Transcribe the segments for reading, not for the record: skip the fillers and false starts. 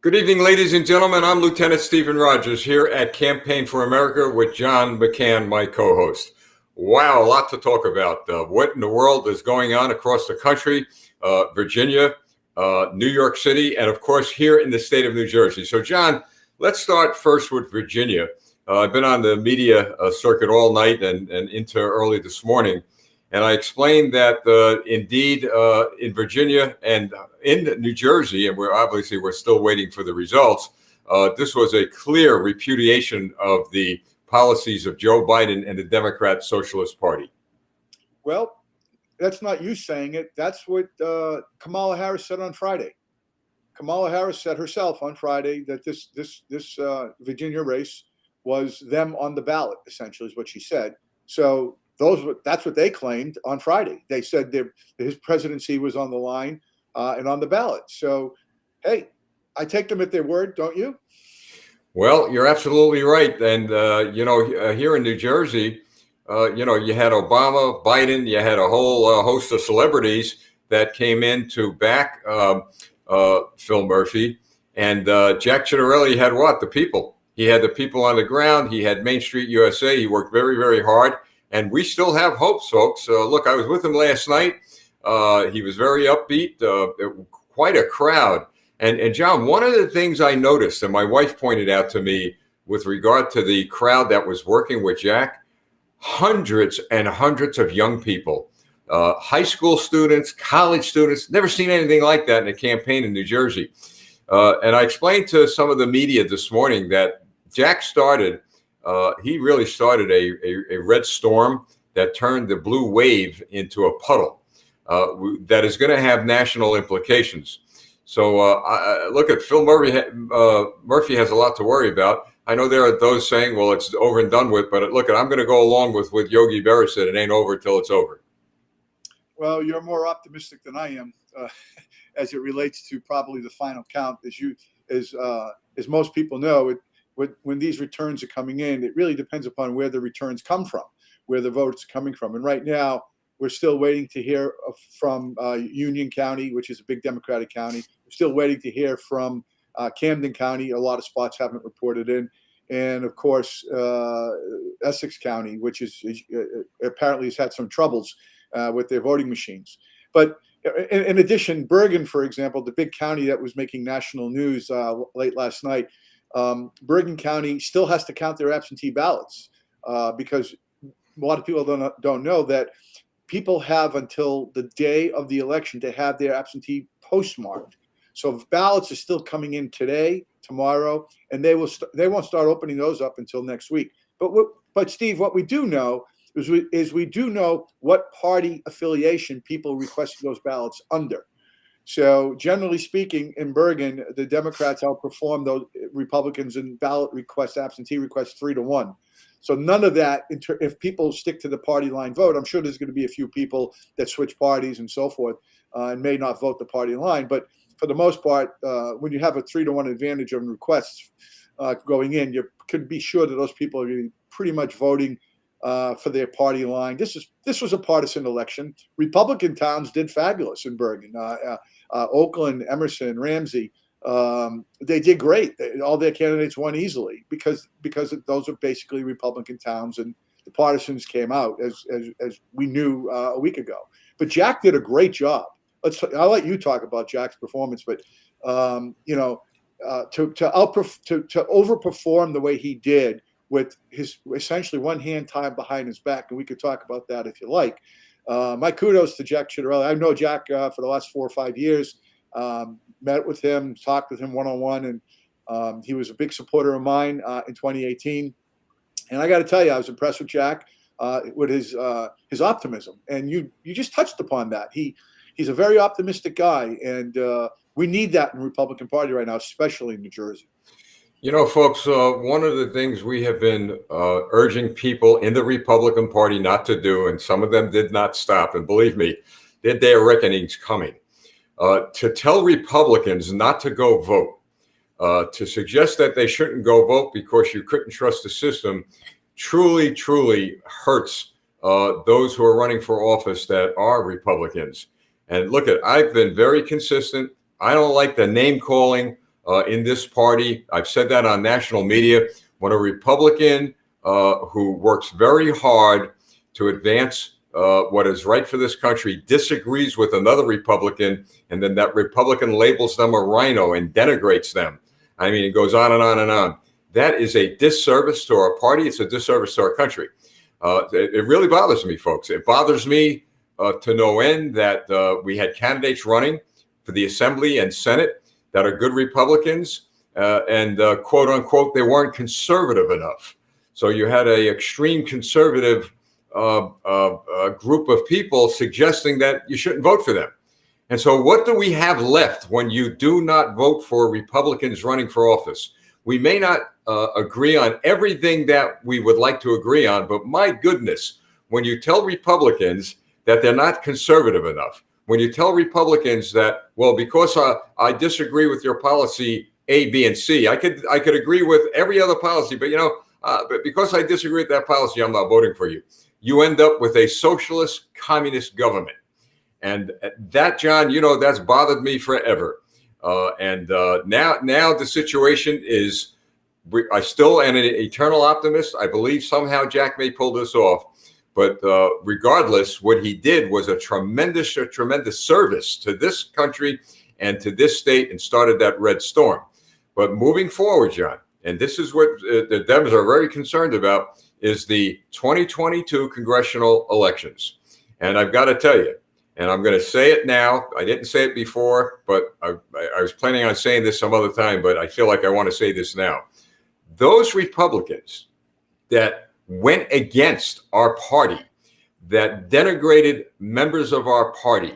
Good evening, ladies and gentlemen. I'm Lieutenant Stephen Rogers here at Campaign for America with John McCann, my co-host. Wow, a lot to talk about. What in the world is going on across the country, Virginia, New York City, and of course here in the state of New Jersey. So, John, let's start first with Virginia. I've been on the media circuit all night and into early this morning. And I explained that indeed in Virginia and in New Jersey, and we're still waiting for the results, this was a clear repudiation of the policies of Joe Biden and the Democrat Socialist Party. Well, that's not you saying it. That's what Kamala Harris said on Friday. Kamala Harris said herself on Friday that this Virginia race was them on the ballot, essentially, is what she said. So that's what they claimed on Friday. They said his presidency was on the line and on the ballot. So, hey, I take them at their word, don't you? Well, you're absolutely right. And, here in New Jersey, you had Obama, Biden, you had a whole host of celebrities that came in to back Phil Murphy. And Jack Ciattarelli had what? The people. He had the people on the ground. He had Main Street USA. He worked very, very hard. And we still have hopes, folks. Look, I was with him last night. He was very upbeat, quite a crowd. And John, one of the things I noticed, and my wife pointed out to me with regard to the crowd that was working with Jack, hundreds and hundreds of young people, high school students, college students, never seen anything like that in a campaign in New Jersey. And I explained to some of the media this morning that Jack he really started a red storm that turned the blue wave into a puddle that is going to have national implications. So look at Phil Murphy. Murphy has a lot to worry about. I know there are those saying, well, it's over and done with. But look, I'm going to go along with what Yogi Berra said. It ain't over till it's over. Well, you're more optimistic than I am as it relates to probably the final count. As most people know, when these returns are coming in, it really depends upon where the returns come from, where the votes are coming from. And right now, we're still waiting to hear from Union County, which is a big Democratic county. We're still waiting to hear from Camden County. A lot of spots haven't reported in. And, of course, Essex County, which is apparently has had some troubles with their voting machines. But in addition, Bergen, for example, the big county that was making national news late last night, Bergen County still has to count their absentee ballots because a lot of people don't know that people have until the day of the election to have their absentee postmarked. So ballots are still coming in today, tomorrow, and they won't start opening those up until next week. But Steve, what we do know is we do know what party affiliation people requested those ballots under. So generally speaking, in Bergen, the Democrats outperformed those Republicans in ballot requests, absentee requests 3-1. So none of that, if people stick to the party line vote, I'm sure there's going to be a few people that switch parties and so forth and may not vote the party line. But for the most part, when you have a 3-1 advantage on requests going in, you could be sure that those people are pretty much voting for their party line. This was a partisan election. Republican towns did fabulous in Bergen. Oakland, Emerson, Ramsey, they did great. All their candidates won easily because those are basically Republican towns, and the partisans came out as we knew a week ago. But Jack did a great job. I'll let you talk about Jack's performance, but to overperform the way he did with his essentially one hand tied behind his back, and we could talk about that if you like. My kudos to Jack Ciattarelli. I know Jack for the last 4 or 5 years. Met with him, talked with him one-on-one, and he was a big supporter of mine in 2018. And I got to tell you, I was impressed with Jack with his optimism. And you just touched upon that. He's a very optimistic guy, and we need that in the Republican Party right now, especially in New Jersey. You know, folks, one of the things we have been urging people in the Republican Party not to do, and some of them did not stop, and believe me, their day of reckoning is coming, to tell Republicans not to go vote, to suggest that they shouldn't go vote because you couldn't trust the system, truly, truly hurts those who are running for office that are Republicans. And look, I've been very consistent. I don't like the name calling. in this party. I've said that on national media. When a Republican who works very hard to advance what is right for this country disagrees with another Republican, and then that Republican labels them a rhino and denigrates them. I mean, it goes on and on and on. That is a disservice to our party. It's a disservice to our country. It really bothers me, folks. It bothers me to no end that we had candidates running for the Assembly and Senate that are good Republicans, and quote unquote, they weren't conservative enough. So you had an extreme conservative group of people suggesting that you shouldn't vote for them. And so what do we have left when you do not vote for Republicans running for office? We may not agree on everything that we would like to agree on, but my goodness, when you tell Republicans that they're not conservative enough, when you tell Republicans that, well, because I disagree with your policy A, B, and C, I could agree with every other policy, but but because I disagree with that policy, I'm not voting for you. You end up with a socialist communist government. And that, John, that's bothered me forever. Now the situation is, I still am an eternal optimist. I believe somehow Jack may pull this off. But regardless, what he did was a tremendous service to this country and to this state, and started that red storm. But moving forward, John, and this is what the Dems are very concerned about, is the 2022 congressional elections. And I've got to tell you, and I'm going to say it now. I didn't say it before, but I was planning on saying this some other time, but I feel like I want to say this now. Those Republicans that went against our party, that denigrated members of our party,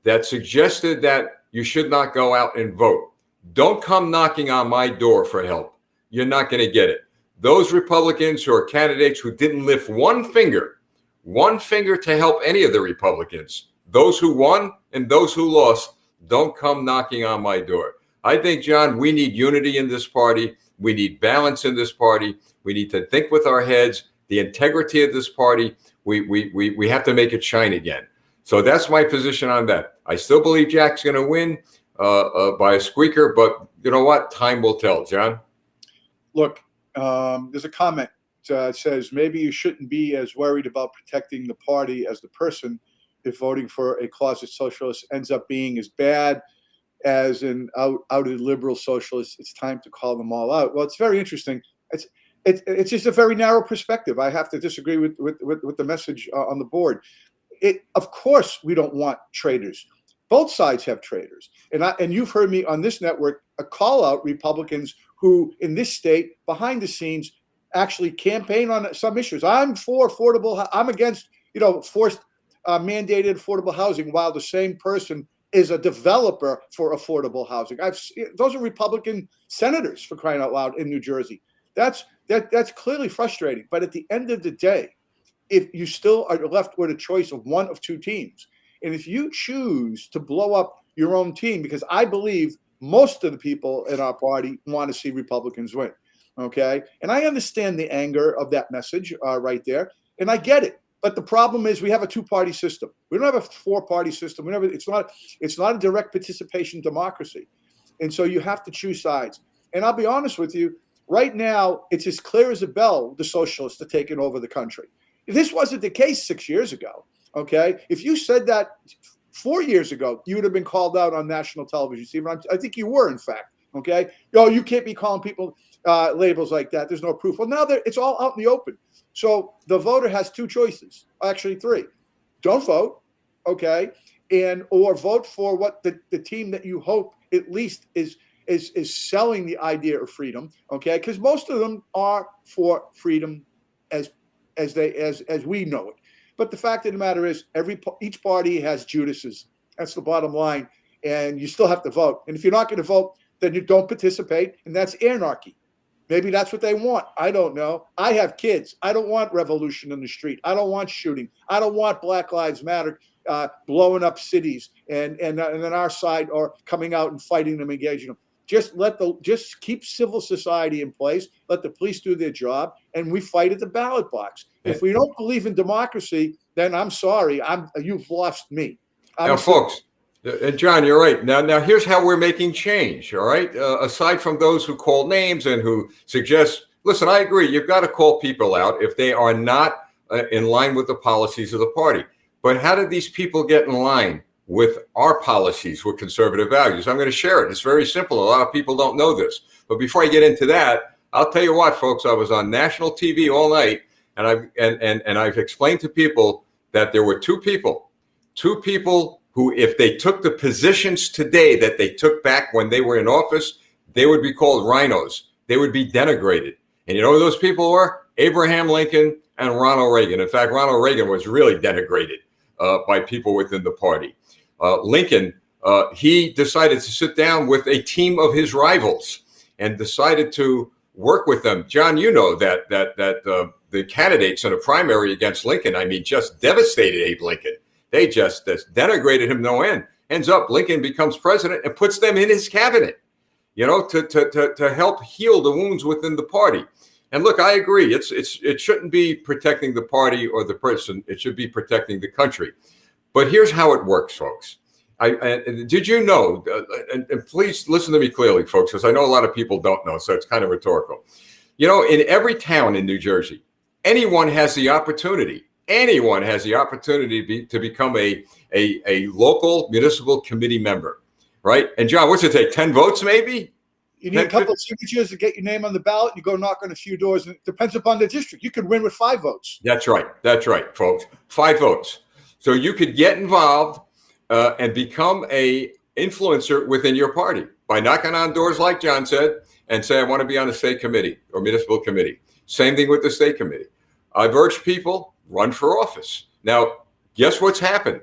that suggested that you should not go out and vote, don't come knocking on my door for help. You're not going to get it. Those Republicans who are candidates who didn't lift one finger to help any of the Republicans, those who won and those who lost, don't come knocking on my door. I think, John, we need unity in this party. We need balance in this party. We need to think with our heads. The integrity of this party, we have to make it shine again. So that's my position on that. I still believe Jack's going to win by a squeaker, but you know what? Time will tell, John. Look, there's a comment that says maybe you shouldn't be as worried about protecting the party as the person if voting for a closet socialist ends up being as bad as an outed liberal socialist. It's time to call them all out. Well, it's very interesting. It's just a very narrow perspective. I have to disagree with the message on the board. Of course, we don't want traitors. Both sides have traitors. And you've heard me on this network call out Republicans who, in this state, behind the scenes, actually campaign on some issues. I'm for affordable. I'm against, forced mandated affordable housing, while the same person is a developer for affordable housing. Those are Republican senators, for crying out loud, in New Jersey. That's clearly frustrating. But at the end of the day, if you still are left with a choice of one of two teams, and if you choose to blow up your own team, because I believe most of the people in our party want to see Republicans win, okay? And I understand the anger of that message right there, and I get it. But the problem is we have a two-party system. We don't have a four-party system. It's not a direct participation democracy. And so you have to choose sides. And I'll be honest with you, right now, it's as clear as a bell, the socialists are taking over the country. This wasn't the case 6 years ago, okay? If you said that 4 years ago, you would have been called out on national television, Stephen. I think you were, in fact, okay? You can't be calling people labels like that. There's no proof. Well, now it's all out in the open. So the voter has two choices, actually three. Don't vote, okay? Or vote for what the team that you hope at least is selling the idea of freedom, okay? Because most of them are for freedom as we know it. But the fact of the matter is, each party has Judases. That's the bottom line. And you still have to vote. And if you're not going to vote, then you don't participate, and that's anarchy. Maybe that's what they want. I don't know. I have kids. I don't want revolution in the street. I don't want shooting. I don't want Black Lives Matter blowing up cities and then our side or coming out and fighting them, engaging them. Just keep civil society in place. Let the police do their job, and we fight at the ballot box. If we don't believe in democracy, then I'm sorry. You've lost me. Now, folks, And John, you're right. Now here's how we're making change. All right. Aside from those who call names and who suggest, listen, I agree. You've got to call people out if they are not in line with the policies of the party. But how did these people get in line with our policies, with conservative values? I'm going to share it. It's very simple. A lot of people don't know this. But before I get into that, I'll tell you what, folks. I was on national TV all night, and I've explained to people that there were two people who, if they took the positions today that they took back when they were in office, they would be called rhinos. They would be denigrated. And you know who those people were? Abraham Lincoln and Ronald Reagan. In fact, Ronald Reagan was really denigrated by people within the party. Lincoln, he decided to sit down with a team of his rivals and decided to work with them. John, you know that the candidates in a primary against Lincoln, I mean, just devastated Abe Lincoln. They just denigrated him no end. Ends up, Lincoln becomes president and puts them in his cabinet, you know, to help heal the wounds within the party. And look, I agree. It shouldn't be protecting the party or the person. It should be protecting the country. But here's how it works, folks. Did you know, and please listen to me clearly, folks, because I know a lot of people don't know, so it's kind of rhetorical. You know, in every town in New Jersey, anyone has the opportunity to become a local municipal committee member, right? And John, what's it take? 10 votes, maybe? You need a couple of signatures to get your name on the ballot. You go knock on a few doors, and it depends upon the district. You could win with 5 votes. That's right, folks. 5 votes. So you could get involved and become a influencer within your party by knocking on doors, like John said, and say, I want to be on a state committee or municipal committee. Same thing with the state committee. I've urged people, run for office. Now, guess what's happened?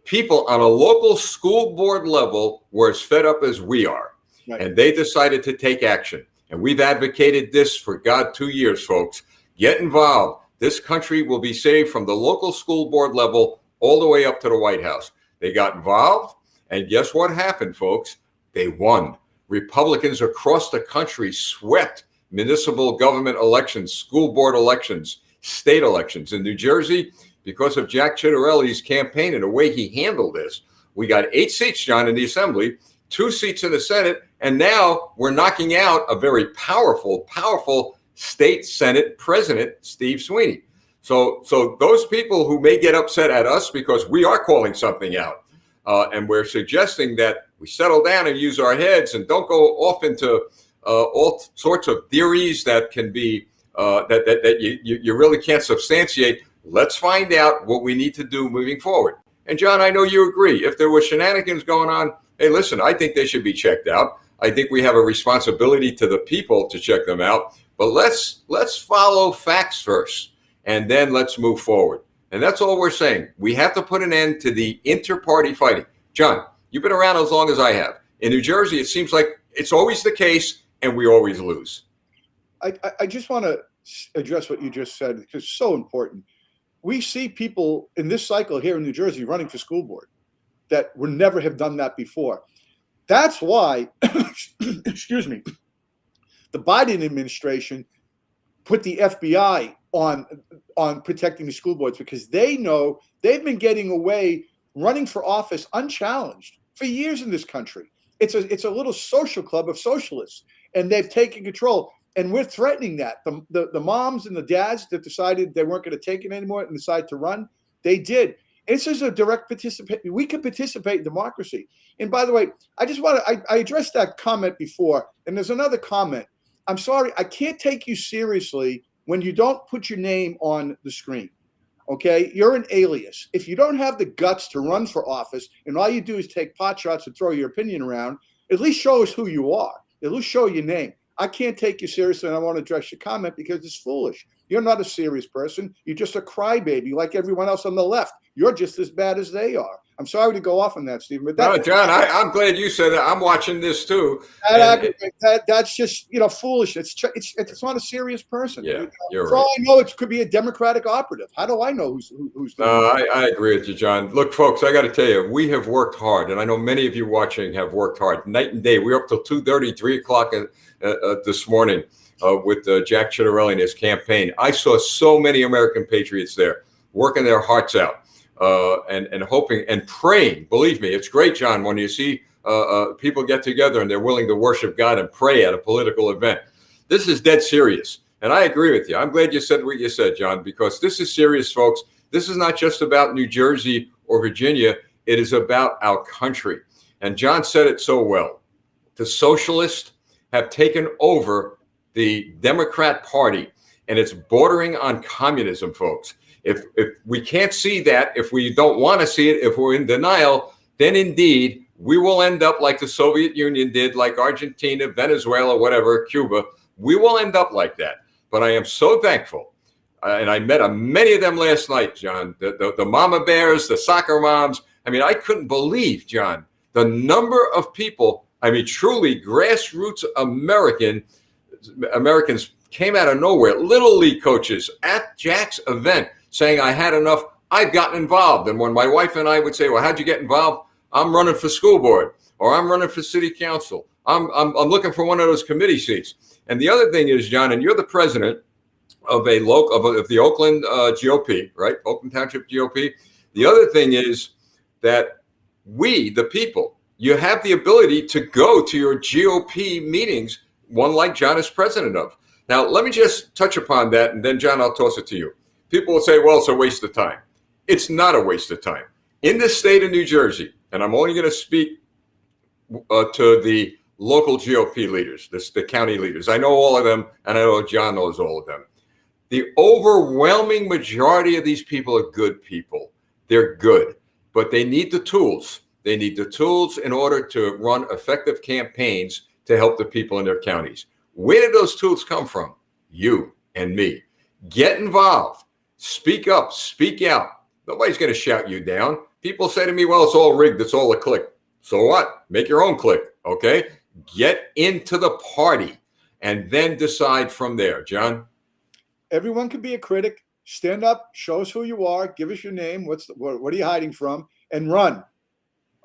People on a local school board level were as fed up as we are, right, and they decided to take action. And we've advocated this for, 2 years, folks. Get involved. This country will be saved from the local school board level all the way up to the White House. They got involved, and guess what happened, folks? They won. Republicans across the country swept municipal government elections, school board elections, state elections. In New Jersey, because of Jack Ciattarelli's campaign and the way he handled this, we got 8 seats, John, in the Assembly, 2 seats in the Senate, and now we're knocking out a very powerful state Senate president, Steve Sweeney. So those people who may get upset at us because we are calling something out, and we're suggesting that we settle down and use our heads and don't go off into all sorts of theories that can be that you really can't substantiate. Let's find out what we need to do moving forward. And John, I know you agree. If there were shenanigans going on, hey, listen, I think they should be checked out. I think we have a responsibility to the people to check them out. But let's follow facts first, and then let's move forward. And that's all we're saying. We have to put an end to the inter-party fighting. John, you've been around as long as I have. In New Jersey, it seems like it's always the case, and we always lose. I just want to address what you just said, because it's so important. We see people in this cycle here in New Jersey running for school board that would never have done that before. That's why, excuse me, the Biden administration put the FBI on protecting the school boards, because they know they've been getting away running for office unchallenged for years in this country. It's a little social club of socialists, and they've taken control. And we're threatening that. The moms and the dads that decided they weren't going to take it anymore and decided to run, they did. This is a direct participation. We can participate in democracy. And by the way, I just want to, I addressed that comment before, and there's another comment. I'm sorry, I can't take you seriously when you don't put your name on the screen. Okay? You're an alias. If you don't have the guts to run for office and all you do is take pot shots and throw your opinion around, at least show us who you are. At least show your name. I can't take you seriously, and I want to address your comment because it's foolish. You're not a serious person. You're just a crybaby like everyone else on the left. You're just as bad as they are. I'm sorry to go off on that, Stephen. But no, John, I'm glad you said that. I'm watching this too. That's just foolish. It's not a serious person. Yeah, you're For right. all I know, it could be a Democratic operative. How do I know who's doing it? I agree with you, John. Look, folks, I got to tell you, we have worked hard, and I know many of you watching have worked hard, night and day. We were up till 2:30, 3 o'clock this morning with Jack Ciattarelli and his campaign. I saw so many American patriots there working their hearts out. and hoping and praying. Believe me, it's great, John, when you see people get together and they're willing to worship God and pray at a political event. This is dead serious. And I agree with you. I'm glad you said what you said, John, because this is serious, folks. This is not just about New Jersey or Virginia. It is about our country. And John said it so well. The socialists have taken over the Democrat Party, and it's bordering on communism, folks. If we can't see that, if we don't want to see it, if we're in denial, then indeed we will end up like the Soviet Union did, like Argentina, Venezuela, whatever, Cuba. We will end up like that. But I am so thankful. And I met many of them last night, John, the mama bears, the soccer moms. I mean, I couldn't believe, John, the number of people, I mean, truly grassroots Americans came out of nowhere, Little League coaches at Jack's event saying, I had enough, I've gotten involved. And when my wife and I would say, well, how'd you get involved? I'm running for school board, or I'm running for city council. I'm looking for one of those committee seats. And the other thing is, John, and you're the president of the Oakland GOP, right? Oakland Township GOP. The other thing is that we, the people, you have the ability to go to your GOP meetings, one like John is president of. Now, let me just touch upon that, and then, John, I'll toss it to you. People will say, well, it's a waste of time. It's not a waste of time. In the state of New Jersey, and I'm only going to speak to the local GOP leaders, the county leaders. I know all of them, and I know John knows all of them. The overwhelming majority of these people are good people. They're good, but they need the tools. They need the tools in order to run effective campaigns to help the people in their counties. Where did those tools come from? You and me. Get involved. Speak up. Speak out. Nobody's going to shout you down. People say to me, well, it's all rigged. It's all a clique. So what? Make your own clique, okay? Get into the party and then decide from there. John? Everyone can be a critic. Stand up, show us who you are, give us your name. What are you hiding from? And run,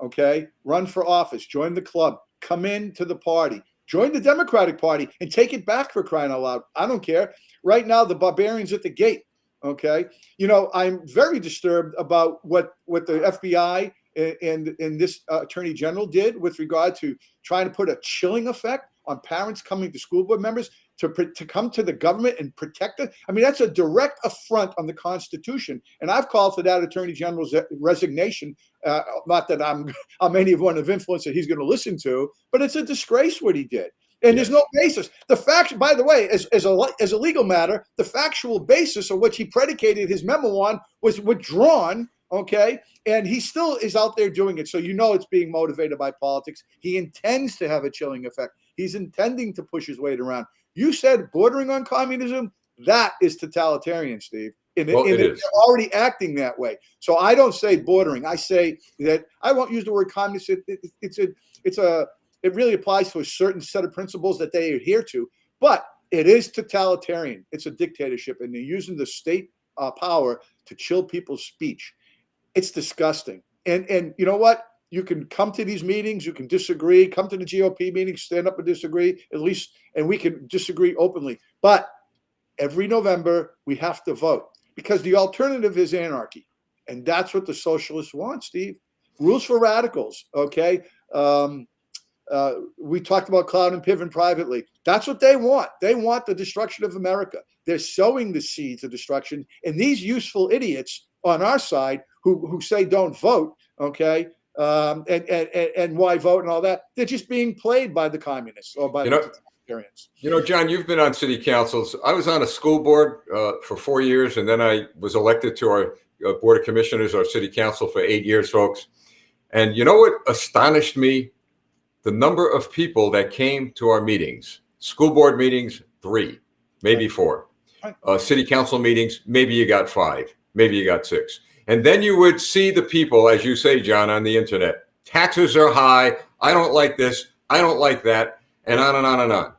okay? Run for office. Join the club. Come into the party. Join the Democratic Party and take it back, for crying out loud. I don't care. Right now, the barbarian's at the gate, okay? You know, I'm very disturbed about what the FBI and this Attorney General did with regard to trying to put a chilling effect on parents coming to school board members to come to the government and protect it. I mean, that's a direct affront on the Constitution. And I've called for that Attorney General's resignation. Not that I'm anyone of influence that he's going to listen to, but it's a disgrace what he did. And There's no basis. The fact, by the way, as a legal matter, the factual basis of which he predicated his memo on was withdrawn. Okay. And he still is out there doing it. So you know it's being motivated by politics. He intends to have a chilling effect. He's intending to push his weight around. You said bordering on communism. That is totalitarian, Steve. And it is. They're already acting that way. So I don't say bordering. I say that I won't use the word communist. It really applies to a certain set of principles that they adhere to. But it is totalitarian. It's a dictatorship. And they're using the state power to chill people's speech. It's disgusting. And you know what? You can come to these meetings, you can disagree, come to the GOP meetings, stand up and disagree, at least, and we can disagree openly. But every November, we have to vote because the alternative is anarchy. And that's what the socialists want, Steve. Rules for radicals, okay? We talked about Cloud and Piven privately. That's what they want. They want the destruction of America. They're sowing the seeds of destruction. And these useful idiots on our side who say don't vote, okay, and why vote and all that, they're just being played by the communists or by the totalitarians. You know, John, you've been on city councils. I was on a school board for 4 years, and then I was elected to our board of commissioners, our city council for 8 years, folks. And you know what astonished me? The number of people that came to our meetings. School board meetings, 3, maybe 4. City council meetings, maybe you got 5, maybe you got 6. And then you would see the people, as you say, John, on the internet. Taxes are high. I don't like this. I don't like that. And on and on and on.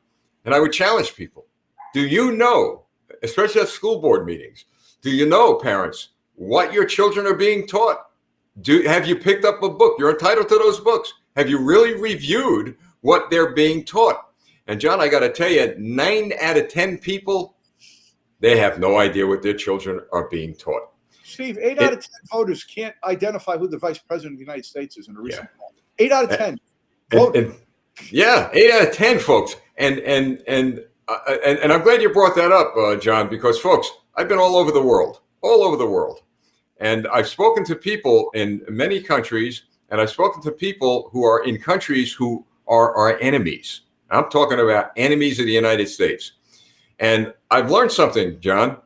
And I would challenge people. Do you know, especially at school board meetings, do you know, parents, what your children are being taught? Have you picked up a book? You're entitled to those books. Have you really reviewed what they're being taught? And John, I got to tell you, 9 out of 10 people, they have no idea what their children are being taught. Steve, 8 out of 10 voters can't identify who the vice president of the United States is in a recent poll. 8 out of 10. Yeah, 8 out of 10, folks. And I'm glad you brought that up, John, because, folks, I've been all over the world. And I've spoken to people in many countries, and I've spoken to people who are in countries who are our enemies. I'm talking about enemies of the United States. And I've learned something, John.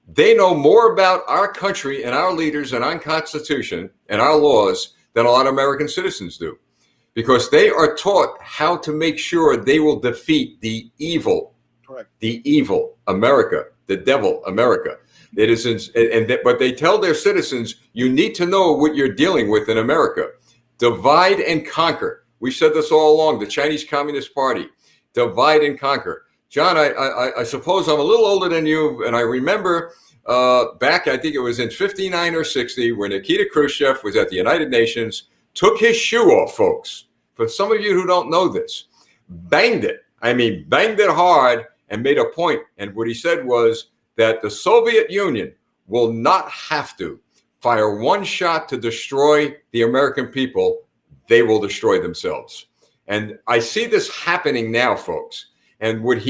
They know more about our country and our leaders and our Constitution and our laws than a lot of American citizens do, because they are taught how to make sure they will defeat the evil, Correct. The evil America, the devil America. It is, but they tell their citizens, you need to know what you're dealing with in America. Divide and conquer. We said this all along, the Chinese Communist Party. Divide and conquer. John, I suppose I'm a little older than you, and I remember back, I think it was in 59 or 60, when Nikita Khrushchev was at the United Nations, took his shoe off, folks. For some of you who don't know this, banged it hard and made a point. And what he said was that the Soviet Union will not have to fire one shot to destroy the American people. They will destroy themselves. And I see this happening now, folks. And what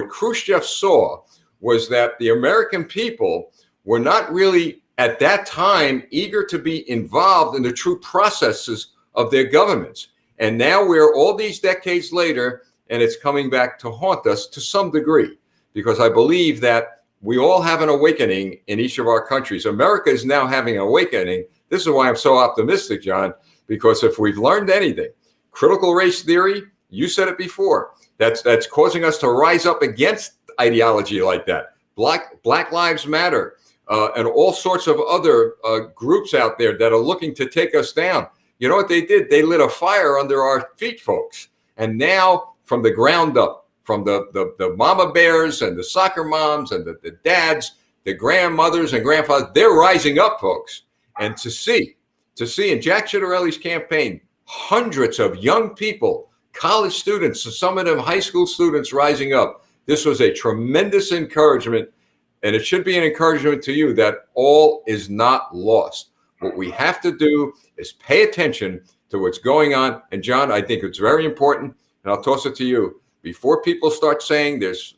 Khrushchev saw, was that the American people were not really at that time eager to be involved in the true processes of their governments. And now we're all these decades later, and it's coming back to haunt us to some degree, because I believe that we all have an awakening in each of our countries. America is now having an awakening. This is why I'm so optimistic, John, because if we've learned anything, critical race theory, you said it before, that's causing us to rise up against ideology like that. Black Lives Matter, and all sorts of other groups out there that are looking to take us down. You know what they did? They lit a fire under our feet, folks. And now, from the ground up, from the mama bears and the soccer moms and the dads, the grandmothers and grandfathers, they're rising up, folks. And to see in Jack Ciattarelli's campaign, hundreds of young people, college students, some of them high school students rising up. This was a tremendous encouragement, and it should be an encouragement to you that all is not lost. What we have to do is pay attention to what's going on. And John, I think it's very important, and I'll toss it to you. Before people start saying there's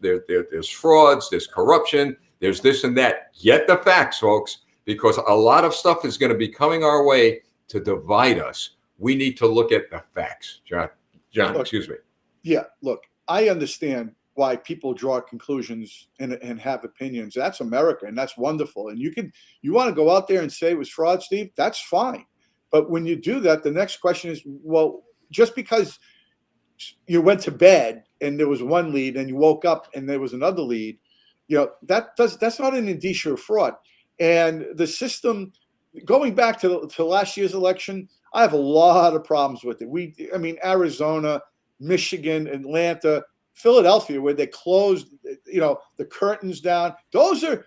frauds, there's corruption, there's this and that, get the facts, folks, because a lot of stuff is going to be coming our way to divide us. We need to look at the facts, John, look, excuse me. Yeah, look, I understand why people draw conclusions and have opinions. That's America, and that's wonderful. And you want to go out there and say it was fraud, Steve, that's fine. But when you do that, the next question is, well, just because you went to bed and there was one lead and you woke up and there was another lead, that's not an indicia of fraud. And the system, going back to last year's election, I have a lot of problems with it. Arizona, Michigan, Atlanta, Philadelphia, where they closed, the curtains down. Those are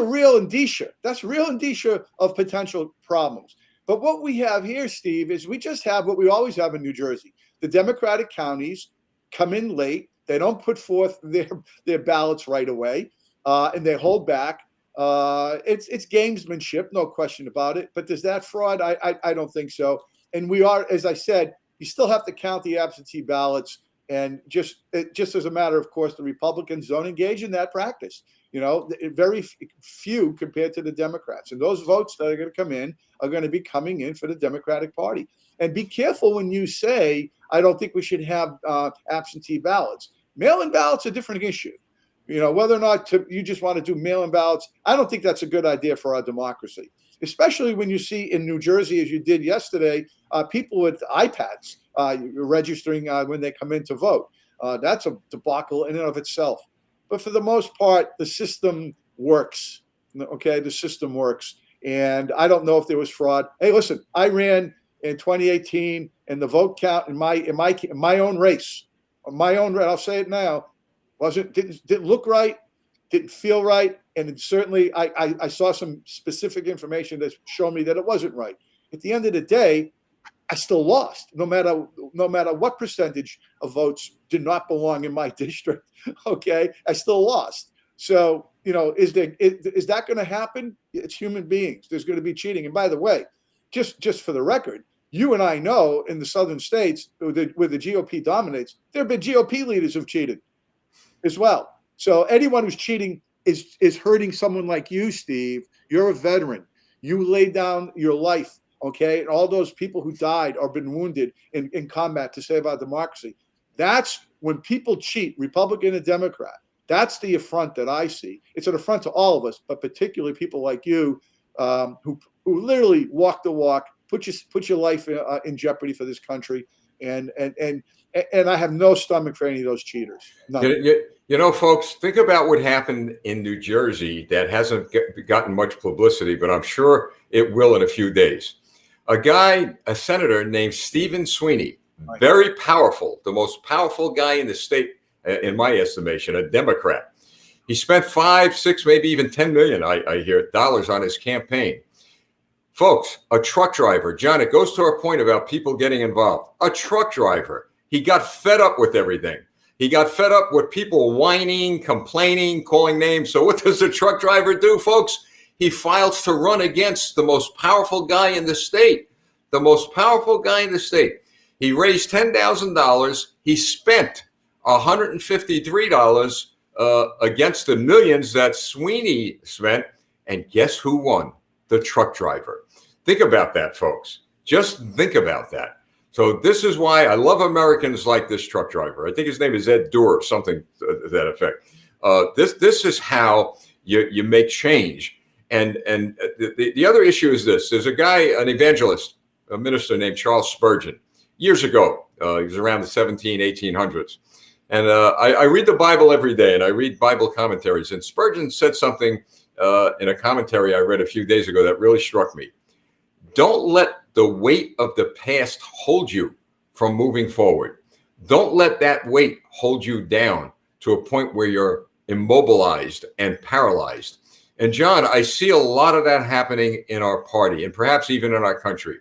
real indicia. That's real indicia of potential problems. But what we have here, Steve, is we just have what we always have in New Jersey. The Democratic counties come in late. They don't put forth their ballots right away, and they hold back. It's gamesmanship, no question about it. But is that fraud? I don't think so. And we are, as I said, you still have to count the absentee ballots. And just as a matter of course, the Republicans don't engage in that practice. Very few compared to the Democrats. And those votes that are going to come in are going to be coming in for the Democratic Party. And be careful when you say, I don't think we should have absentee ballots. Mail-in ballots are a different issue. Whether or not you just want to do mail-in ballots, I don't think that's a good idea for our democracy, especially when you see in New Jersey, as you did yesterday, people with iPads registering when they come in to vote. That's a debacle in and of itself. But for the most part, the system works. Okay, the system works. And I don't know if there was fraud. Hey, listen, I ran in 2018, and the vote count in my own race, I'll say it now, didn't look right, didn't feel right, and certainly I saw some specific information that showed me that it wasn't right. At the end of the day, I still lost, no matter what percentage of votes did not belong in my district. Okay, I still lost. So is that going to happen? It's human beings. There's going to be cheating. And by the way, just for the record, you and I know in the southern states where the GOP dominates, there have been GOP leaders who've cheated as well. So anyone who's cheating is hurting someone like you, Steve. You're a veteran. You laid down your life, okay? And all those people who died or been wounded in combat to save our democracy. That's when people cheat, Republican and Democrat. That's the affront that I see. It's an affront to all of us, but particularly people like you who literally walk the walk, put your life in jeopardy for this country, and I have no stomach for any of those cheaters. Folks, think about what happened in New Jersey that hasn't gotten much publicity, but I'm sure it will in a few days. A senator named Stephen Sweeney, very powerful, the most powerful guy in the state, in my estimation, a Democrat. He spent 5, 6, maybe even 10 million, I hear, dollars on his campaign. Folks, a truck driver, John, it goes to our point about people getting involved. A truck driver, he got fed up with everything. He got fed up with people whining, complaining, calling names. So what does the truck driver do, folks? He files to run against the most powerful guy in the state. The most powerful guy in the state. He raised $10,000. He spent $153 against the millions that Sweeney spent. And guess who won? The truck driver. Think about that, folks. Just think about that. So this is why I love Americans like this truck driver. I think his name is Ed Durr, something to that effect. This is how you make change. And the other issue is this. There's a guy, an evangelist, a minister named Charles Spurgeon. Years ago, he was around the 1800s. And I read the Bible every day, and I read Bible commentaries. And Spurgeon said something in a commentary I read a few days ago that really struck me. Don't let the weight of the past hold you from moving forward. Don't let that weight hold you down to a point where you're immobilized and paralyzed. And John, I see a lot of that happening in our party and perhaps even in our country.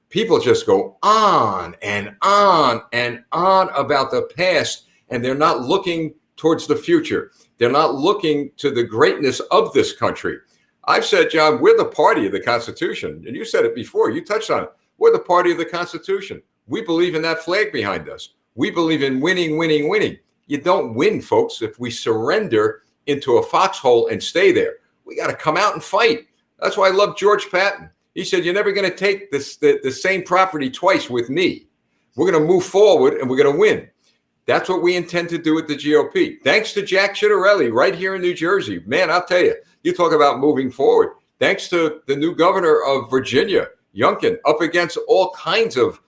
People just go on and on and on about the past, and they're not looking towards the future. They're not looking to the greatness of this country. I've said, John, we're the party of the Constitution. And you said it before. You touched on it. We're the party of the Constitution. We believe in that flag behind us. We believe in winning, winning, winning. You don't win, folks, if we surrender into a foxhole and stay there. We got to come out and fight. That's why I love George Patton. He said, you're never going to take the same property twice with me. We're going to move forward and we're going to win. That's what we intend to do with the GOP. Thanks to Jack Ciattarelli right here in New Jersey. Man, I'll tell you, you talk about moving forward. Thanks to the new governor of Virginia, Youngkin, up against all kinds of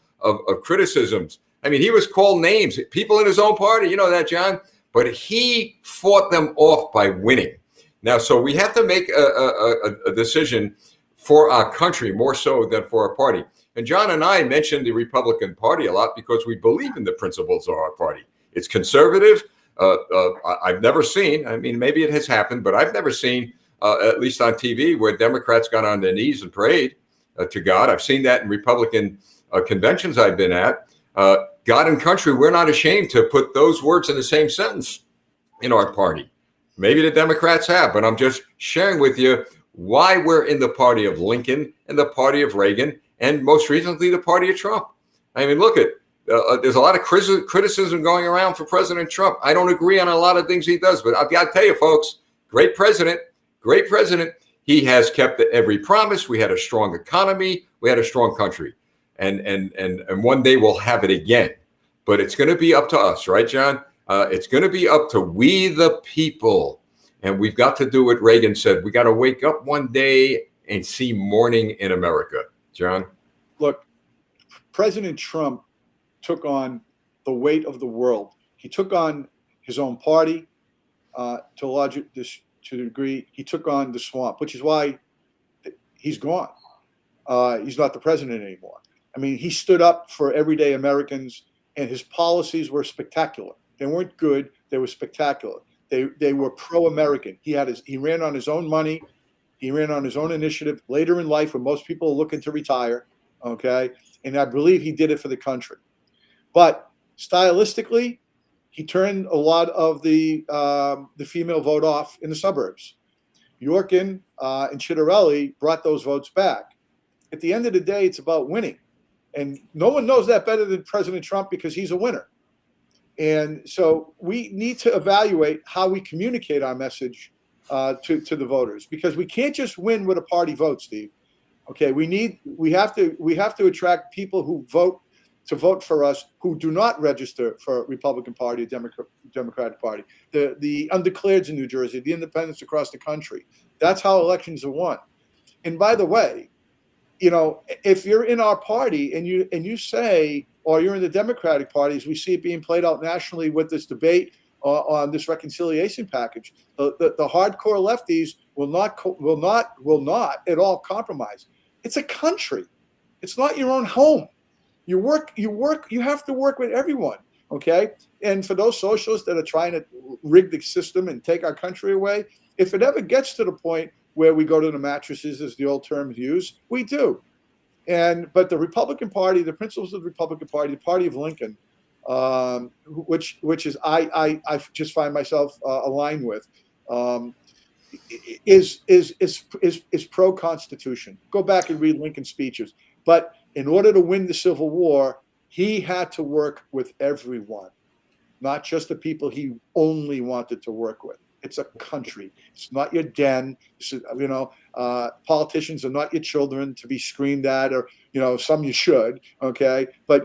criticisms. I mean, he was called names, people in his own party, you know that, John, but he fought them off by winning. Now, so we have to make a decision for our country more so than for our party. And John and I mentioned the Republican Party a lot because we believe in the principles of our party. It's conservative. I've never seen, I mean, maybe it has happened, but I've never seen, at least on TV, where Democrats got on their knees and prayed to God. I've seen that in Republican conventions I've been at. God and country, we're not ashamed to put those words in the same sentence in our party. Maybe the Democrats have, but I'm just sharing with you why we're in the party of Lincoln and the party of Reagan and most recently the party of Trump. I mean, look at, there's a lot of criticism going around for President Trump. I don't agree on a lot of things he does, but I've got to tell you, folks, great president. He has kept every promise. We had a strong economy. We had a strong country. And one day we'll have it again. But it's going to be up to us, right, John? It's going to be up to we the people. And we've got to do what Reagan said. We got to wake up one day and see morning in America. John? Look, President Trump took on the weight of the world. He took on his own party to a large degree. He took on the swamp, which is why he's gone. He's not the president anymore. I mean, he stood up for everyday Americans, and his policies were spectacular. They weren't good. They were spectacular. They were pro-American. He ran on his own money. He ran on his own initiative later in life when most people are looking to retire, okay? And I believe he did it for the country. But stylistically, he turned a lot of the female vote off in the suburbs. Yorkin and Chitterelli brought those votes back. At the end of the day, it's about winning. And no one knows that better than President Trump because he's a winner. And so we need to evaluate how we communicate our message to the voters, because we can't just win with a party vote, Steve. Okay, we have to attract people who vote for us who do not register for Republican Party or Democratic Party, the undeclareds in New Jersey, the independents across the country. That's how elections are won. And by the way, if you're in our party and you say, or you're in the Democratic Party, as we see it being played out nationally with this debate on this reconciliation package, the hardcore lefties will not at all compromise. It's a country. It's not your own home. You have to work with everyone. Okay. And for those socialists that are trying to rig the system and take our country away, if it ever gets to the point where we go to the mattresses, as the old term is used, we do. But the Republican Party, the principles of the Republican Party, the party of Lincoln, which is I just find myself aligned with, is pro-Constitution. Go back and read Lincoln's speeches. But in order to win the Civil War, he had to work with everyone, not just the people he only wanted to work with. It's a country. It's not your den. Politicians are not your children to be screamed at, or some you should. Okay, but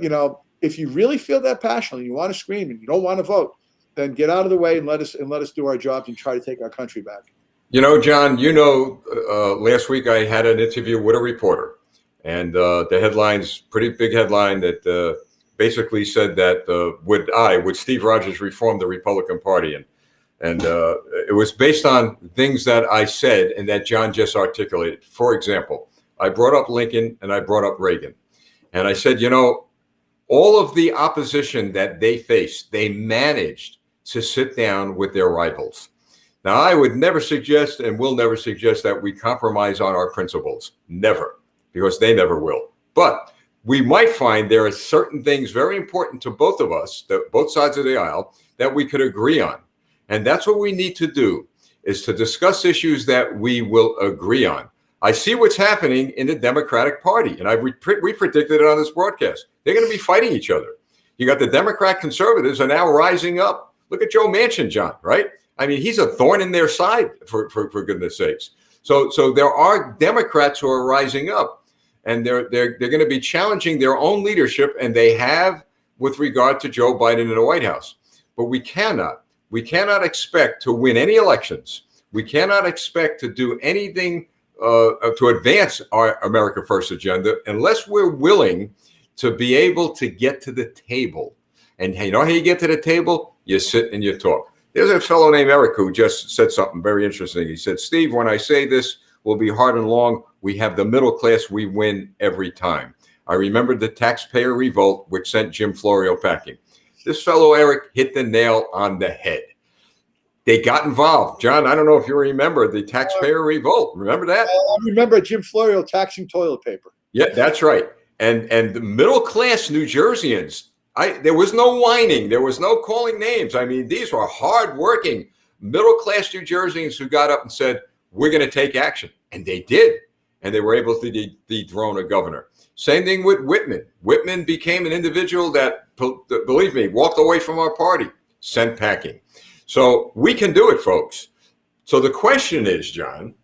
if you really feel that passionately, you want to scream and you don't want to vote, then get out of the way and let us do our jobs and try to take our country back. John, last week I had an interview with a reporter, and the headline's pretty big headline that basically said that would Steve Rogers reform the Republican Party? And it was based on things that I said and that John just articulated. For example, I brought up Lincoln and I brought up Reagan. And I said, all of the opposition that they faced, they managed to sit down with their rivals. Now, I would never suggest and will never suggest that we compromise on our principles. Never, because they never will. But we might find there are certain things very important to both of us, both sides of the aisle, that we could agree on. And that's what we need to do, is to discuss issues that we will agree on. I see what's happening in the Democratic Party, and we predicted it on this broadcast. They're going to be fighting each other. You got the Democrat conservatives are now rising up. Look at Joe Manchin, John, right? I mean, he's a thorn in their side, for goodness sakes. So there are Democrats who are rising up, and they're going to be challenging their own leadership, and they have with regard to Joe Biden in the White House. But we cannot expect to win any elections. We cannot expect to do anything to advance our America First agenda unless we're willing to be able to get to the table. And you know how you get to the table? You sit and you talk. There's a fellow named Eric who just said something very interesting. He said, Steve, when I say this will be hard and long, we have the middle class, we win every time. I remembered the taxpayer revolt, which sent Jim Florio packing. This fellow, Eric, hit the nail on the head. They got involved. John, I don't know if you remember the taxpayer revolt. Remember that? I remember Jim Florio taxing toilet paper. Yeah, that's right. And the middle class New Jerseyans, there was no whining. There was no calling names. I mean, these were hardworking middle class New Jerseyans who got up and said, we're going to take action. And they did. And they were able to dethrone a governor. Same thing with Whitman. Whitman became an individual that, believe me, walked away from our party, sent packing. So we can do it, folks. So the question is, John,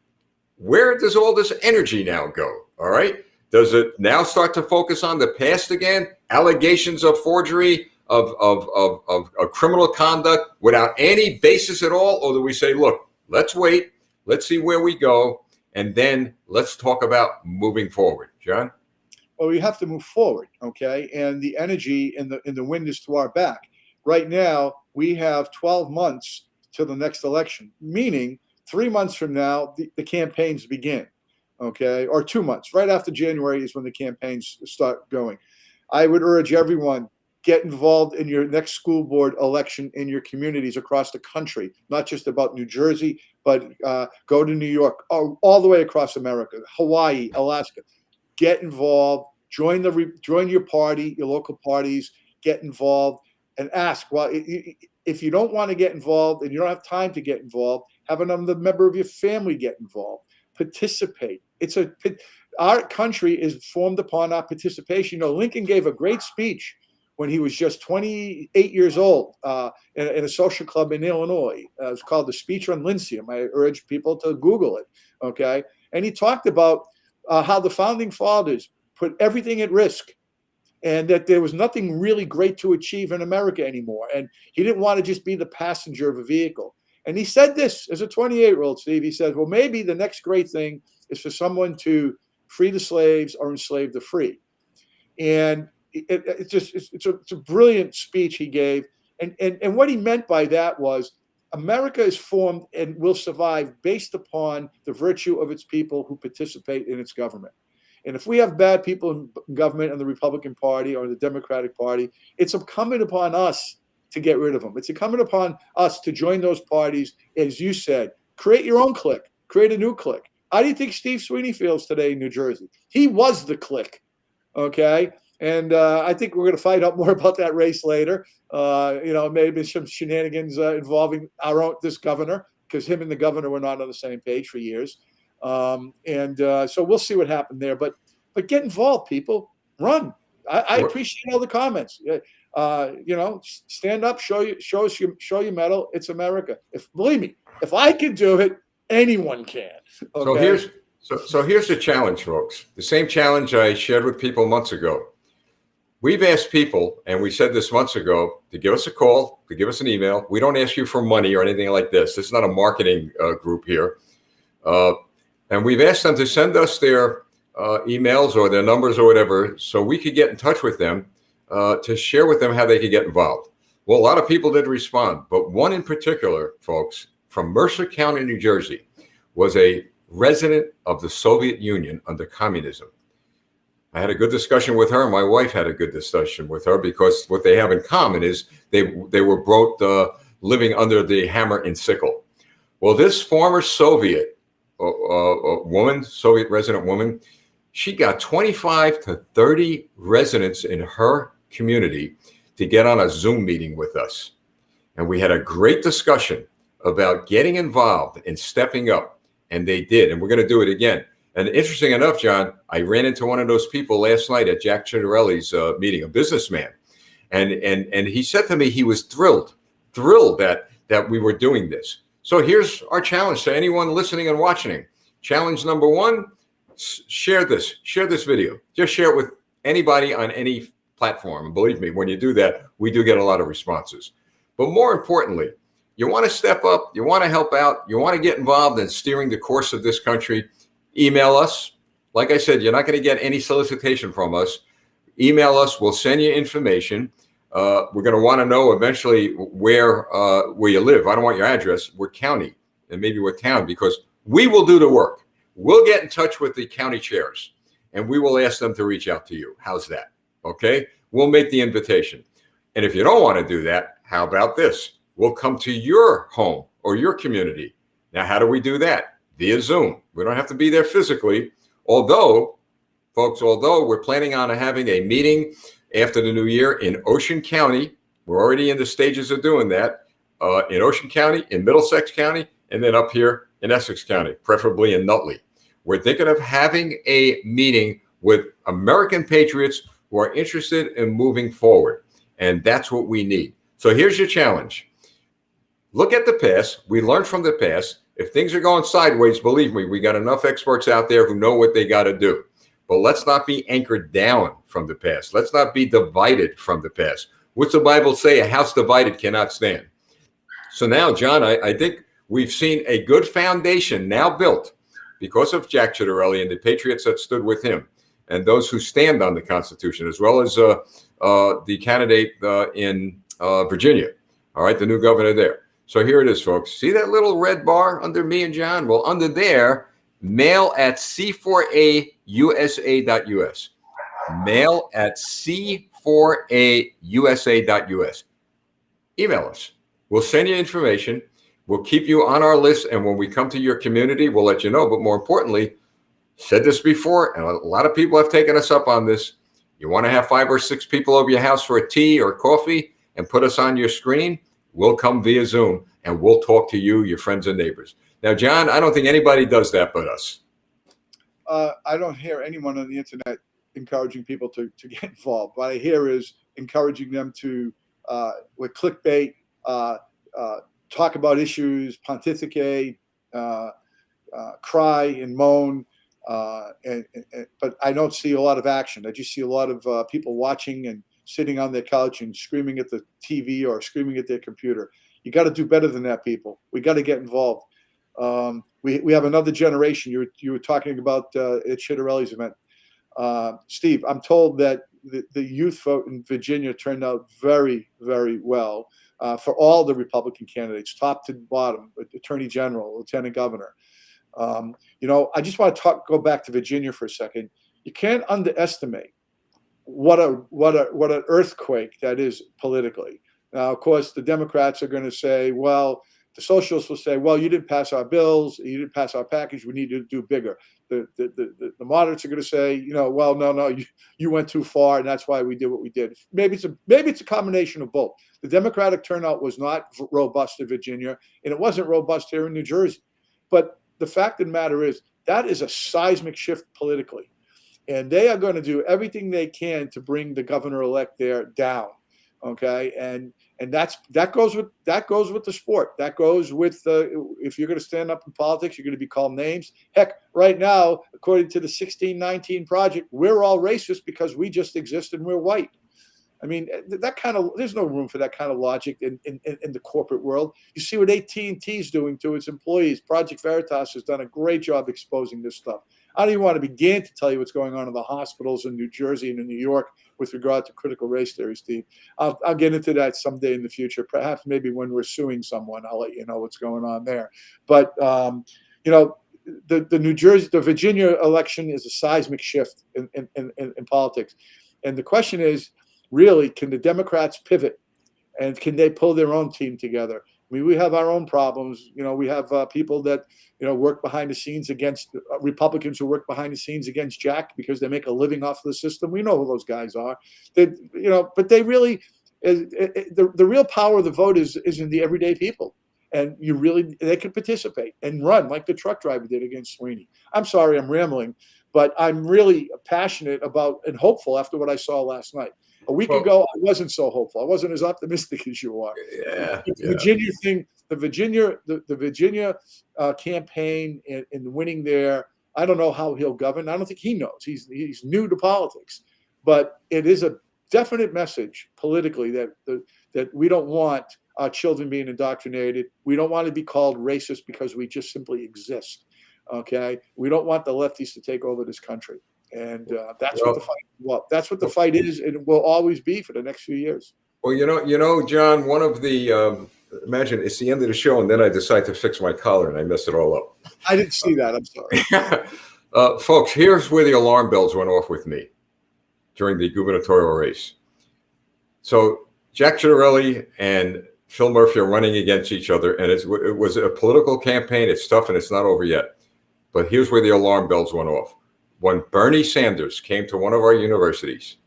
where does all this energy now go? All right. Does it now start to focus on the past again? Allegations of forgery, of criminal conduct without any basis at all? Or do we say, look, let's wait, let's see where we go, and then let's talk about moving forward? John? Well, we have to move forward, okay? And the energy and the wind is to our back. Right now, we have 12 months till the next election, meaning 3 months from now, the campaigns begin. Okay, or 2 months. Right after January is when the campaigns start going. I would urge everyone, get involved in your next school board election in your communities across the country, not just about New Jersey, but go to New York, all the way across America, Hawaii, Alaska. Get involved, join your party, your local parties, get involved and ask. Well, if you don't want to get involved and you don't have time to get involved, Have another member of your family get involved. Participate. Our country is formed upon our participation. You know, Lincoln gave a great speech when he was just 28 years old in a social club in Illinois. It was called The Speech on Lyceum. I urge people to Google it, okay? And he talked about how the founding fathers put everything at risk and that there was nothing really great to achieve in America anymore. And he didn't want to just be the passenger of a vehicle. And he said this as a 28-year-old, Steve. He said, well, maybe the next great thing is for someone to free the slaves or enslave the free. And it's a brilliant speech he gave. And what he meant by that was America is formed and will survive based upon the virtue of its people who participate in its government. And if we have bad people in government in the Republican Party or the Democratic Party, it's incumbent upon us to get rid of them. It's incumbent upon us to join those parties, as you said, create your own clique, create a new clique. How do you think Steve Sweeney feels today in New Jersey? He was the clique, okay? And I think we're going to find out more about that race later. Maybe some shenanigans involving this governor, because him and the governor were not on the same page for years. So we'll see what happened there. But get involved, people. Run. I appreciate all the comments. Stand up, show your mettle. It's America. Believe me, if I can do it, anyone can. Okay? So here's the challenge, folks. The same challenge I shared with people months ago. We've asked people, and we said this months ago, to give us a call, to give us an email. We don't ask you for money or anything like this. This is not a marketing group here. And we've asked them to send us their emails or their numbers or whatever, so we could get in touch with them to share with them how they could get involved. Well, a lot of people did respond, but one in particular, folks, from Mercer County, New Jersey, was a resident of the Soviet Union under communism. I had a good discussion with her, and my wife had a good discussion with her, because what they have in common is they were both living under the hammer and sickle. Well, this former Soviet woman, Soviet resident woman, she got 25 to 30 residents in her community to get on a Zoom meeting with us. And we had a great discussion about getting involved and stepping up. And they did. And we're going to do it again. And interesting enough, John, I ran into one of those people last night at Jack Ciattarelli's meeting, a businessman. And he said to me he was thrilled that we were doing this. So here's our challenge to anyone listening and watching. Challenge number one, share this video. Just share it with anybody on any platform. And believe me, when you do that, we do get a lot of responses. But more importantly, you want to step up, you want to help out, you want to get involved in steering the course of this country, email us. Like I said, you're not going to get any solicitation from us. Email us, we'll send you information. We're going to want to know eventually where you live. I don't want your address. We're county, and maybe we're town, because we will do the work. We'll get in touch with the county chairs, and we will ask them to reach out to you. How's that? Okay? We'll make the invitation. And if you don't want to do that, how about this? We'll come to your home or your community. Now, how do we do that? Via Zoom. We don't have to be there physically. Although we're planning on having a meeting after the new year in Ocean County. We're already in the stages of doing that, in Ocean County, in Middlesex County, and then up here in Essex County, preferably in Nutley. We're thinking of having a meeting with American patriots who are interested in moving forward. And that's what we need. So here's your challenge. Look at the past. We learned from the past. If things are going sideways, believe me, we got enough experts out there who know what they got to do. But let's not be anchored down from the past. Let's not be divided from the past. What's the Bible say? A house divided cannot stand. So now, John, I think we've seen a good foundation now built because of Jack Ciattarelli and the patriots that stood with him and those who stand on the Constitution, as well as the candidate in Virginia. All right, the new governor there. So here it is, folks. See that little red bar under me and John? Well, under there, mail at c4ausa.us. Mail at c4ausa.us. Email us. We'll send you information. We'll keep you on our list. And when we come to your community, we'll let you know. But more importantly, said this before, and a lot of people have taken us up on this. You want to have 5 or 6 people over your house for a tea or coffee and put us on your screen? We'll come via Zoom and we'll talk to you, your friends and neighbors. Now, John, I don't think anybody does that but us. I don't hear anyone on the internet encouraging people to get involved. What I hear is encouraging them to, with clickbait, talk about issues, pontificate, cry and moan. But I don't see a lot of action. I just see a lot of people watching and sitting on their couch and screaming at the TV or screaming at their computer. You got to do better than that, people. We got to get involved. We have another generation. You were talking about at Chitterelli's event, Steve. I'm told that the youth vote in Virginia turned out very, very well for all the Republican candidates, top to bottom, Attorney General, Lieutenant Governor. I just want to go back to Virginia for a second. You can't underestimate what an earthquake that is politically. Now, of course, the Democrats are going to say, well, the socialists will say, well, you didn't pass our bills, you didn't pass our package, we need to do bigger. The moderates are going to say, well, no, you went too far, and that's why we did what we did. Maybe it's a combination of both. The Democratic turnout was not robust in Virginia, and it wasn't robust here in New Jersey. But the fact of the matter is that is a seismic shift politically, and they are going to do everything they can to bring the governor-elect there down. Okay, and that goes with the sport. That goes with if you're going to stand up in politics, you're going to be called names. Heck, right now, according to the 1619 Project, we're all racist because we just exist and we're white. I mean, there's no room for that kind of logic in the corporate world. You see what AT&T is doing to its employees. Project Veritas has done a great job exposing this stuff. I don't even want to begin to tell you what's going on in the hospitals in New Jersey and in New York with regard to critical race theory, Steve. I'll get into that someday in the future. Perhaps maybe when we're suing someone, I'll let you know what's going on there. But the Virginia election is a seismic shift in politics, and the question is, really, can the Democrats pivot, and can they pull their own team together? I mean, we have our own problems. We have people that work behind the scenes against Republicans who work behind the scenes against Jack because they make a living off of the system. We know who those guys are. But they really, the real power of the vote is in the everyday people, and they can participate and run like the truck driver did against Sweeney. I'm sorry, I'm rambling, but I'm really passionate about and hopeful after what I saw last night. A week ago, I wasn't so hopeful. I wasn't as optimistic as you are. Yeah. The Virginia thing, the Virginia campaign and winning there, I don't know how he'll govern. I don't think he knows. He's new to politics, but it is a definite message politically that we don't want our children being indoctrinated. We don't want to be called racist because we just simply exist. Okay, we don't want the lefties to take over this country. And that's what the fight. Well, that's what the fight is, and it will always be for the next few years. Well, John. One of the imagine it's the end of the show, and then I decide to fix my collar, and I mess it all up. I didn't see that. I'm sorry, folks. Here's where the alarm bells went off with me during the gubernatorial race. So Jack Ciattarelli and Phil Murphy are running against each other, and it was a political campaign. It's tough, and it's not over yet. But here's where the alarm bells went off. When Bernie Sanders came to one of our universities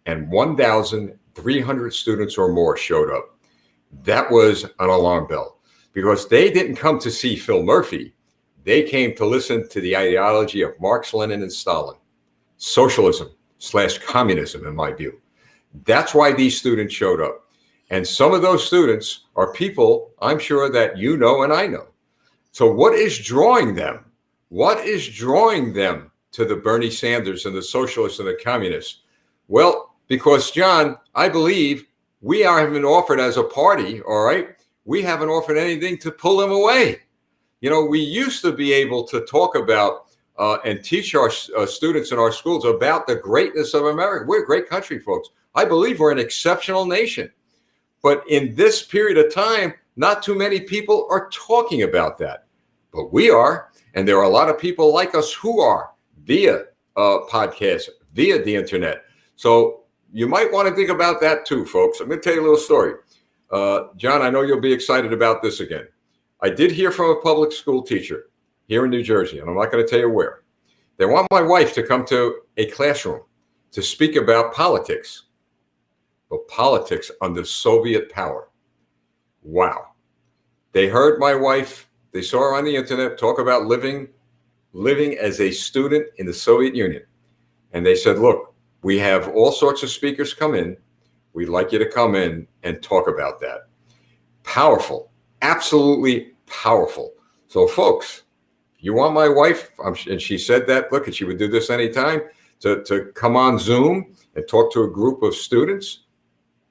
and 1,300 students or more showed up, that was an alarm bell, because they didn't come to see Phil Murphy. They came to listen to the ideology of Marx, Lenin, and Stalin, socialism/communism, in my view. That's why these students showed up. And some of those students are people I'm sure that you know and I know. So what is drawing them? What is drawing them to the Bernie Sanders and the socialists and the communists? Well, because, John, I believe we haven't offered as a party, all right, we haven't offered anything to pull them away. We used to be able to talk about and teach our students in our schools about the greatness of America. We're a great country, folks. I believe we're an exceptional nation. But in this period of time, not too many people are talking about that. But we are, and there are a lot of people like us who are, via podcasts, via the internet. So you might want to think about that too, folks. I'm going to tell you a little story. John, I know you'll be excited about this again. I did hear from a public school teacher here in New Jersey, and I'm not going to tell you where. They want my wife to come to a classroom to speak about politics, but politics under Soviet power. Wow. They heard my wife, they saw her on the internet talk about living as a student in the Soviet Union. And they said, look, we have all sorts of speakers come in. We'd like you to come in and talk about that. Powerful, absolutely powerful. So, folks, you want my wife, and she said that, look, and she would do this anytime, to come on Zoom and talk to a group of students,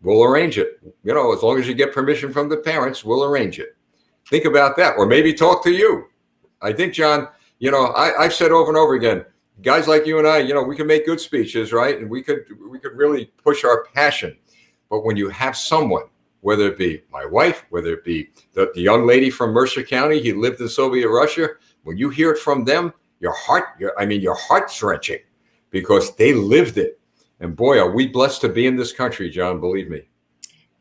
we'll arrange it. You know, as long as you get permission from the parents, we'll arrange it. Think about that. Or maybe talk to you. I think, John, you know, I've said over and over again, guys like you and I, you know, we can make good speeches, right? And we could really push our passion. But when you have someone, whether it be my wife, whether it be the young lady from Mercer County, he lived in Soviet Russia, when you hear it from them, your heart's wrenching because they lived it. And boy, are we blessed to be in this country, John, believe me.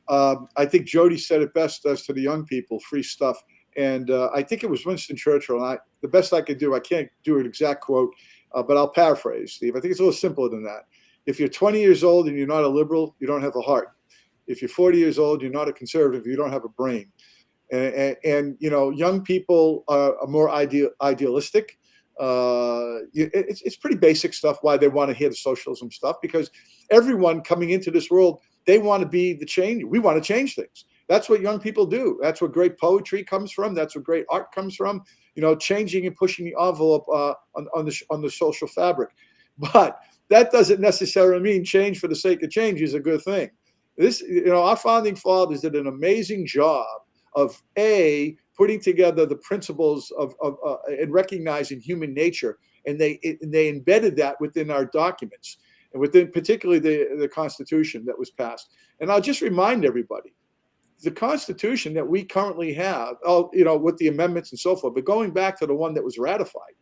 I think Jody said it best as to the young people, free stuff. And I think it was Winston Churchill. And the best I could do, I can't do an exact quote, but I'll paraphrase, Steve. I think it's a little simpler than that. If you're 20 years old and you're not a liberal, you don't have a heart. If you're 40 years old, you're not a conservative, you don't have a brain. And you know, young people are more idealistic. It's pretty basic stuff why they want to hear the socialism stuff, because everyone coming into this world, they want to be the change. We want to change things. That's what young people do. That's where great poetry comes from. That's where great art comes from. You know, changing and pushing the envelope on the social fabric. But that doesn't necessarily mean change for the sake of change is a good thing. You know, our founding fathers did an amazing job of putting together the principles of and recognizing human nature, and they embedded that within our documents and within particularly the Constitution that was passed. And I'll just remind everybody, the Constitution that we currently have, you know, with the amendments and so forth, but going back to the one that was ratified,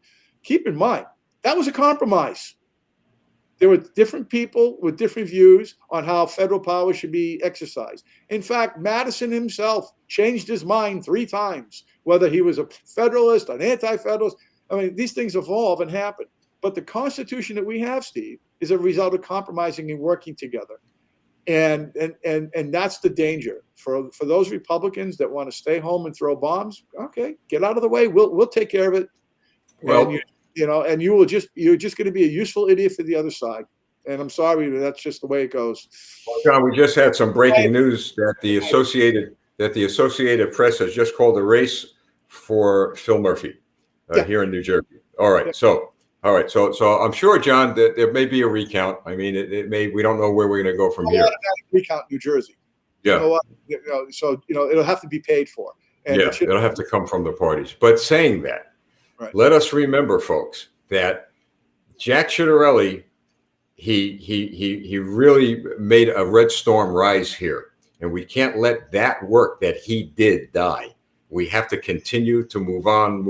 keep in mind that was a compromise. There were different people with different views on how federal power should be exercised. In fact, Madison himself changed his mind 3 times, whether he was a Federalist, an Anti-Federalist. I mean, these things evolve and happen. But the Constitution that we have, Steve, is a result of compromising and working together. And that's the danger for those Republicans that want to stay home and throw bombs. Okay, get out of the way. We'll take care of it. Well, you know, and you're just going to be a useful idiot for the other side. And I'm sorry, but that's just the way it goes. Well, John, we just had some breaking news that the Associated Press has just called a race for Phil Murphy here in New Jersey. All right, so I'm sure, John, that there may be a recount. I mean, we don't know where we're going to go from here. Recount New Jersey. Yeah. So it'll have to be paid for. And it'll have to come from the parties. But saying that, right, let us remember, folks, that Jack Ciattarelli, he really made a red storm rise here, and we can't let that work that he did die. We have to continue to move on.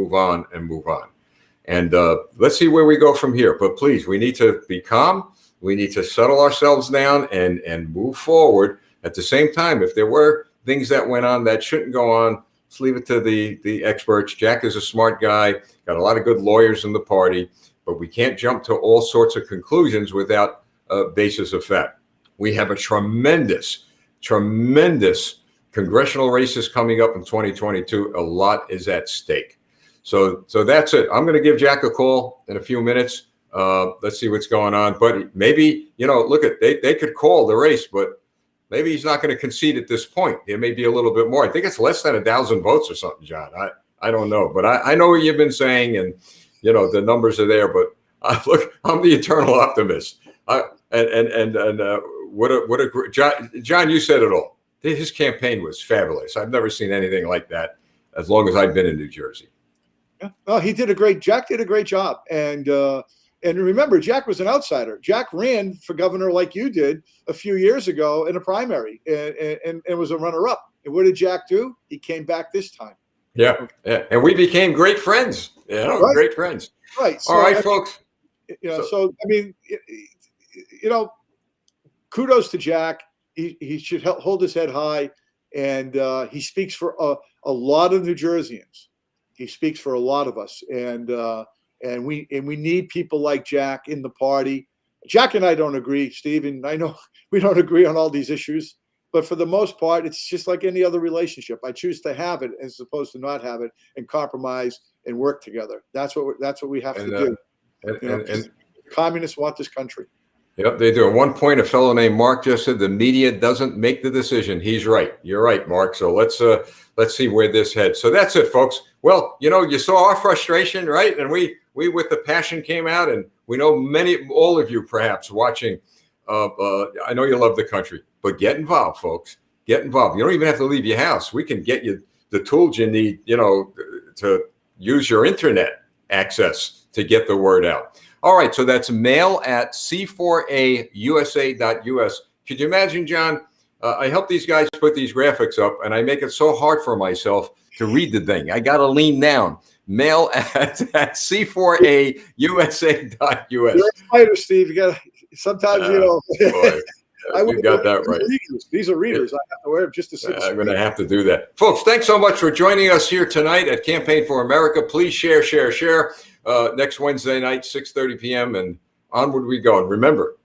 And let's see where we go from here. But please, we need to be calm. We need to settle ourselves down and move forward. At the same time, if there were things that went on that shouldn't go on, let's leave it to the experts. Jack is a smart guy, got a lot of good lawyers in the party, but we can't jump to all sorts of conclusions without a basis of fact. We have a tremendous congressional races coming up in 2022. A lot is at stake. So that's it. I'm going to give Jack a call in a few minutes. Let's see what's going on. But maybe, look at they could call the race, but maybe he's not going to concede at this point. There may be a little bit more. I think it's less than 1,000 votes or something, John. I don't know, but I know what you've been saying, and the numbers are there. But look, I'm the eternal optimist. John, you said it all. His campaign was fabulous. I've never seen anything like that as long as I've been in New Jersey. Yeah. Well, Jack did a great job. And remember, Jack was an outsider. Jack ran for governor like you did a few years ago in a primary and was a runner-up. And what did Jack do? He came back this time. Yeah. And we became great friends. Right. Great friends. Right. So, all right, folks. Kudos to Jack. He should hold his head high, and he speaks for a lot of New Jerseyans. He speaks for a lot of us, and we need people like Jack in the party. Jack and I don't agree, Steve, and I know we don't agree on all these issues, But for the most part, it's just like any other relationship. I choose to have it as opposed to not have it, and compromise and work together. That's what we have to do. And communists want this country. Yep, they do. At one point, a fellow named Mark just said the media doesn't make the decision. He's right. You're right, Mark. So let's see where this heads. So that's it, folks. Well, you saw our frustration, right? And we with the passion came out, and we know all of you perhaps watching. I know you love the country, but get involved, folks. Get involved. You don't even have to leave your house. We can get you the tools you need, to use your internet access to get the word out. All right, so that's mail@c4ausa.us. Could you imagine, John? I help these guys put these graphics up, and I make it so hard for myself to read the thing. I got to lean down. Mail@c4ausa.us. You're a fighter, Steve. You got sometimes, Boy, you got that right. These are readers. I have to wear them just to see. I'm going to have to do that. Folks, thanks so much for joining us here tonight at Campaign for America. Please share. Next Wednesday night, 6:30 p.m. and onward we go. And remember,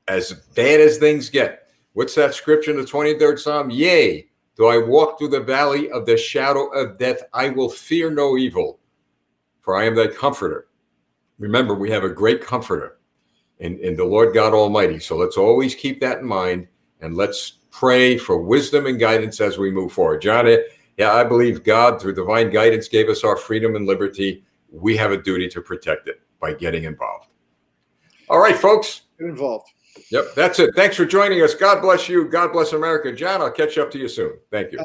as bad as things get, what's that scripture in the 23rd Psalm? Yea, though I walk through the valley of the shadow of death, I will fear no evil, for I am thy comforter. Remember, we have a great comforter in the Lord God Almighty. So let's always keep that in mind, and let's pray for wisdom and guidance as we move forward. John, I believe God, through divine guidance, gave us our freedom and liberty. We have a duty to protect it by getting involved. All right, folks. Get involved. Yep, that's it. Thanks for joining us. God bless you. God bless America. John, I'll catch up to you soon. Thank you.